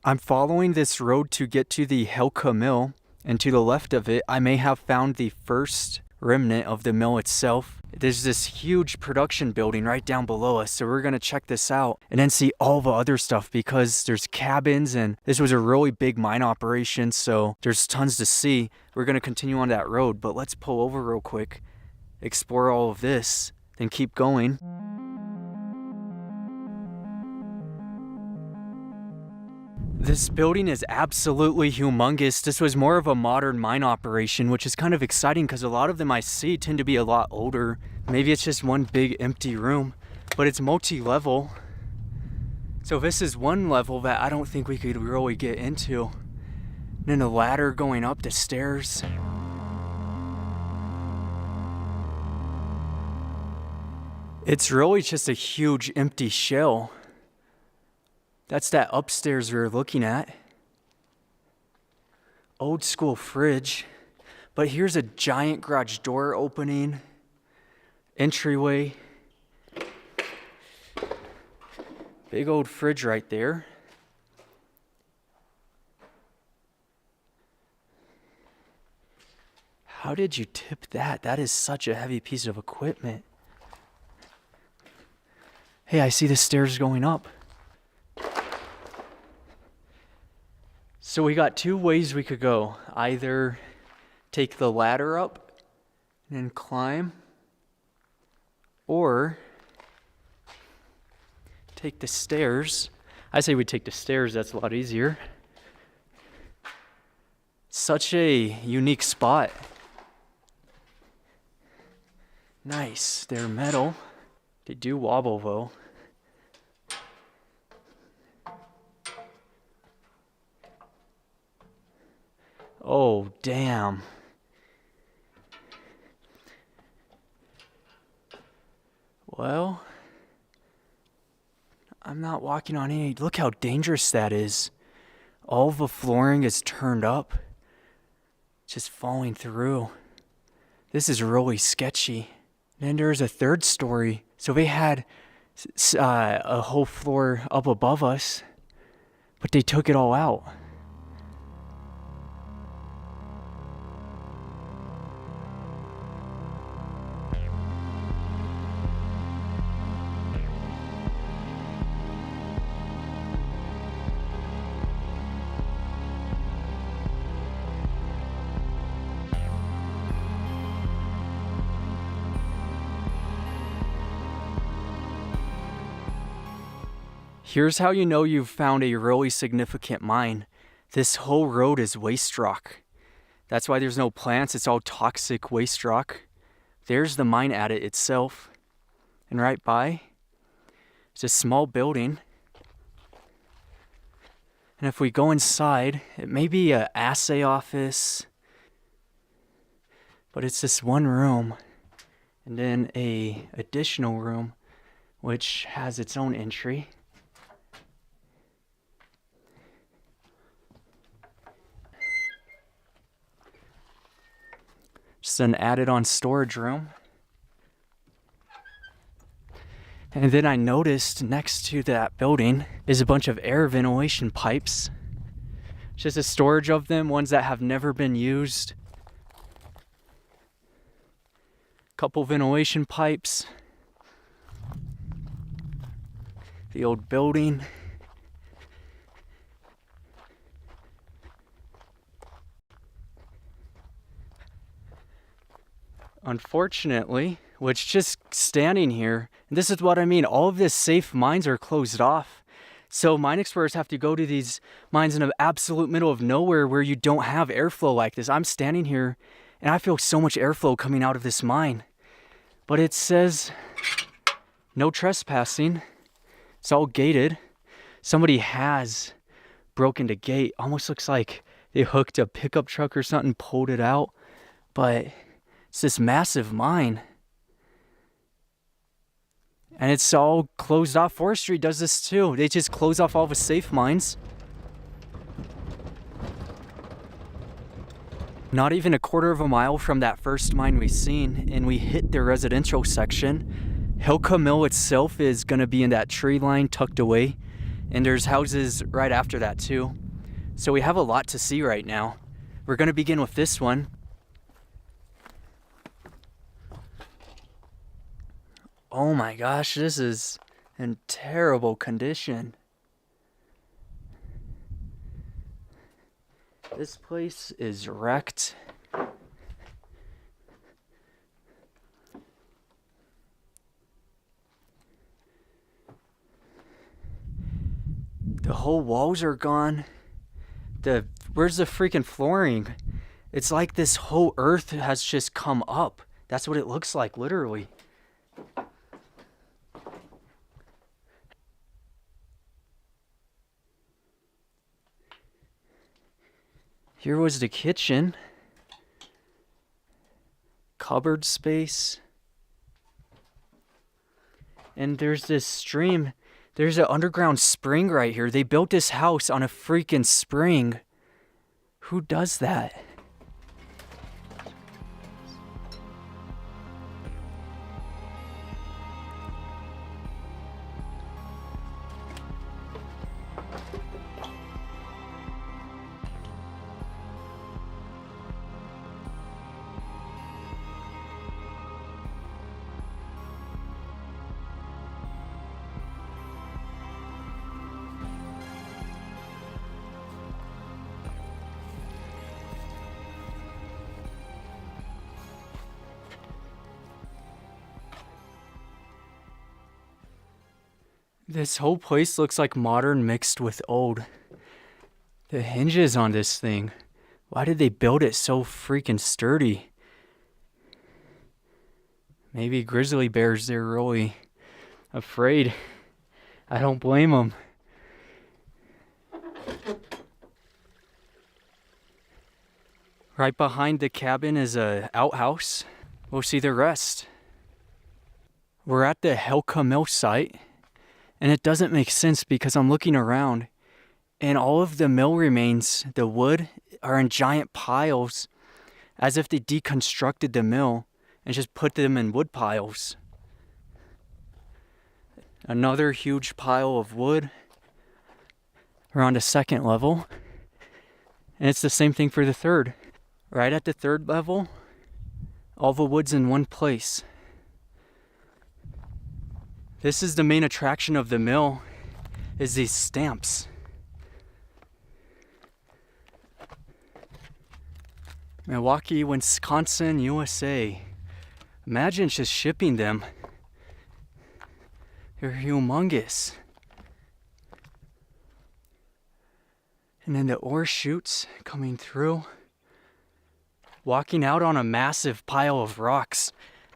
I'm following this road to get to the Helka mill, and to the left of it, I may have found the first remnant of the mill itself. There's this huge production building right down below us, so we're gonna check this out and then see all the other stuff because there's cabins and this was a really big mine operation, so there's tons to see. We're gonna continue on that road, but let's pull over real quick, explore all of this, then keep going. This building is absolutely humongous. This was more of a modern mine operation, which is kind of exciting because a lot of them I see tend to be a lot older. Maybe it's just one big empty room, but it's multi-level. So this is one level that I don't think we could really get into. And then a ladder going up the stairs. It's really just a huge empty shell. That's that upstairs we were looking at. Old school fridge. But here's a giant garage door opening. Entryway. Big old fridge right there. How did you tip that? That is such a heavy piece of equipment. Hey, I see the stairs going up. So we got two ways we could go. Either take the ladder up and then climb, or take the stairs. I say we take the stairs, that's a lot easier. Such a unique spot. Nice, they're metal. They do wobble though. Oh, damn. Well, I'm not walking on any. Look how dangerous that is. All the flooring is turned up, just falling through. This is really sketchy. Then there's a third story. So they had a whole floor up above us, but they took it all out. Here's how you know you've found a really significant mine. This whole road is waste rock. That's why there's no plants, it's all toxic waste rock. There's the mine adit itself. And right by, it's a small building. And if we go inside, it may be an assay office, but it's this one room. And then a additional room, which has its own entry. Just an added on storage room. And then I noticed next to that building is a bunch of air ventilation pipes. Just a storage of them, ones that have never been used. Couple ventilation pipes. The old building. Unfortunately, which just standing here, and this is what I mean, all of this safe mines are closed off. So mine explorers have to go to these mines in the absolute middle of nowhere where you don't have airflow like this. I'm standing here and I feel so much airflow coming out of this mine. But it says no trespassing. It's all gated. Somebody has broken the gate. Almost looks like they hooked a pickup truck or something, pulled it out. But it's this massive mine. And it's all closed off. Forestry does this too. They just close off all the safe mines. Not even a quarter of a mile from that first mine we seen, and we hit the residential section. Helka Mill itself is going to be in that tree line tucked away And there's houses right after that too. So we have a lot to see right now. We're gonna begin with this one. Oh my gosh, this is in terrible condition. This place is wrecked. The whole walls are gone. Where's the freaking flooring? It's like this whole earth has just come up. That's what it looks like, literally. Here was the kitchen. Cupboard space. And there's this stream. There's an underground spring right here. They built this house on a freaking spring. Who does that? This whole place looks like modern mixed with old. The hinges on this thing. Why did they build it so freaking sturdy? Maybe grizzly bears, they're really afraid. I don't blame them. Right behind the cabin is a outhouse. We'll see the rest. We're at the Helka mill site. And it doesn't make sense because I'm looking around and all of the mill remains, the wood, are in giant piles as if they deconstructed the mill and just put them in wood piles. Another huge pile of wood around the second level. And it's the same thing for the third. Right at the third level, all the wood's in one place. This is the main attraction of the mill, is these stamps. Milwaukee, Wisconsin, USA. Imagine just shipping them. They're humongous. And then the ore chutes coming through. Walking out on a massive pile of rocks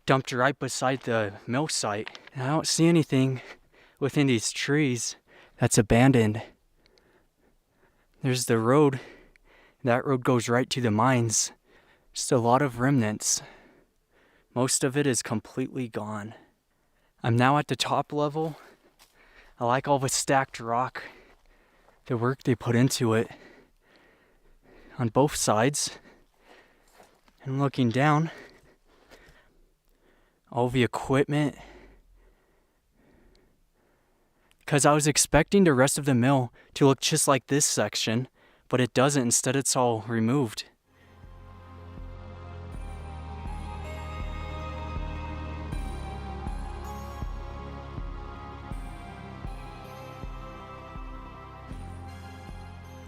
dumped right beside the mill site. And I don't see anything within these trees that's abandoned. There's the road. That road goes right to the mines. Just a lot of remnants. Most of it is completely gone. I'm now at the top level. I like all the stacked rock, the work they put into it on both sides. And looking down, all the equipment. Because I was expecting the rest of the mill to look just like this section, but it doesn't. Instead, it's all removed.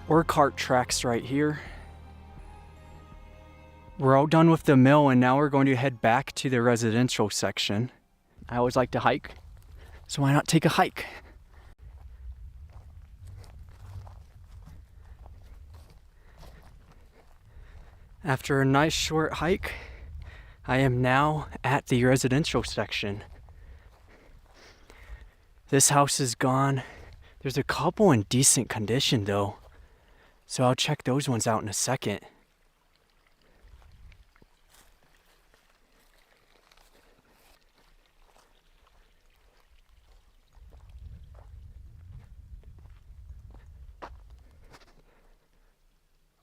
Ore cart tracks right here. We're all done with the mill and now we're going to head back to the residential section. I always like to hike, so why not take a hike? After a nice short hike, I am now at the residential section. This house is gone. There's a couple in decent condition though, so I'll check those ones out in a second.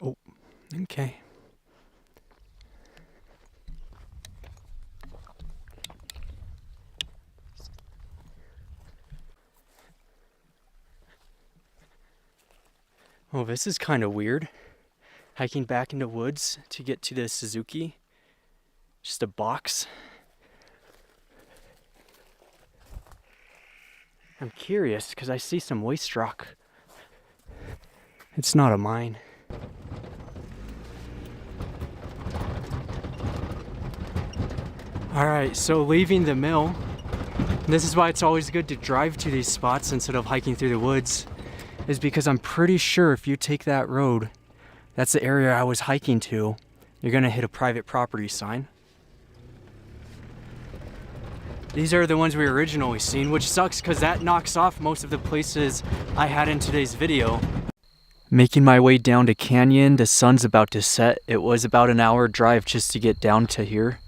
Oh, okay. Oh, this is kind of weird. Hiking back into woods to get to the Suzuki. Just a box. I'm curious because I see some waste rock. It's not a mine. Alright, so leaving the mill. This is why it's always good to drive to these spots instead of hiking through the woods. Is because I'm pretty sure if you take that road, that's the area I was hiking to, you're gonna hit a private property sign. These are the ones we originally seen, which sucks because that knocks off most of the places I had in today's video. Making my way down to Canyon, the sun's about to set. It was about an hour drive just to get down to here.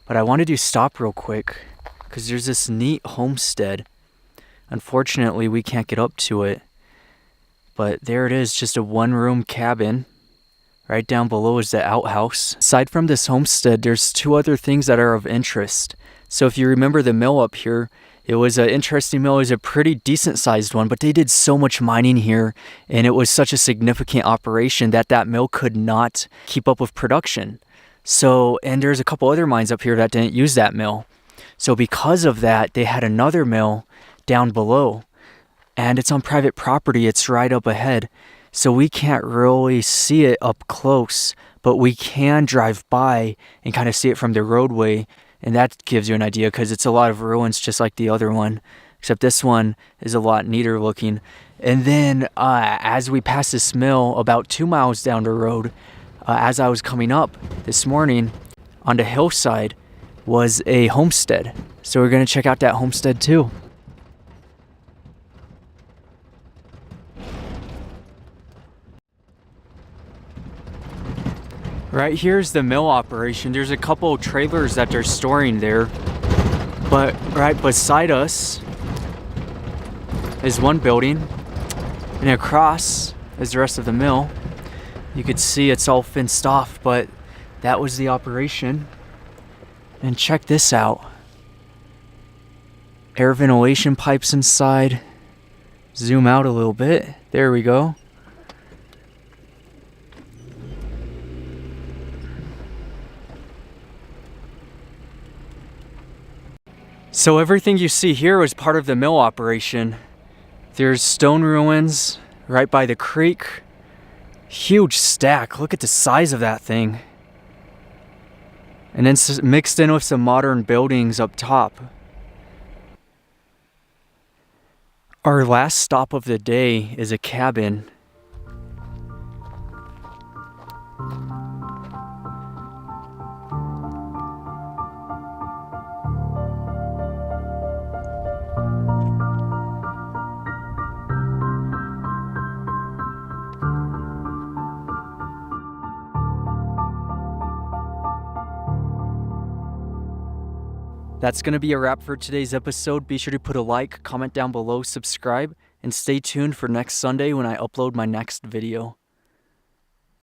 But I wanted to stop real quick because there's this neat homestead. Unfortunately, we can't get up to it. But there it is, just a one-room cabin. Right down below is the outhouse. Aside from this homestead, there's two other things that are of interest. So if you remember the mill up here, it was an interesting mill. It was a pretty decent sized one, but they did so much mining here and it was such a significant operation that that mill could not keep up with production. So, and there's a couple other mines up here that didn't use that mill. So because of that, they had another mill down below and it's on private property. It's right up ahead. So we can't really see it up close, but we can drive by and kind of see it from the roadway. And that gives you an idea because it's a lot of ruins just like the other one, except this one is a lot neater looking. And then as we pass this mill about 2 miles down the road, as I was coming up this morning on the hillside was a homestead. So we're going to check out that homestead too. Right here's the mill operation. There's a couple trailers that they're storing there. But right beside us is one building. And across is the rest of the mill. You could see it's all fenced off, but that was the operation. And check this out. Air ventilation pipes inside. Zoom out a little bit. There we go. So everything you see here was part of the mill operation. There's stone ruins right by the creek. Huge stack. Look at the size of that thing. And then mixed in with some modern buildings up top. Our last stop of the day is a cabin. That's going to be a wrap for today's episode. Be sure to put a like, comment down below, subscribe, and stay tuned for next Sunday when I upload my next video.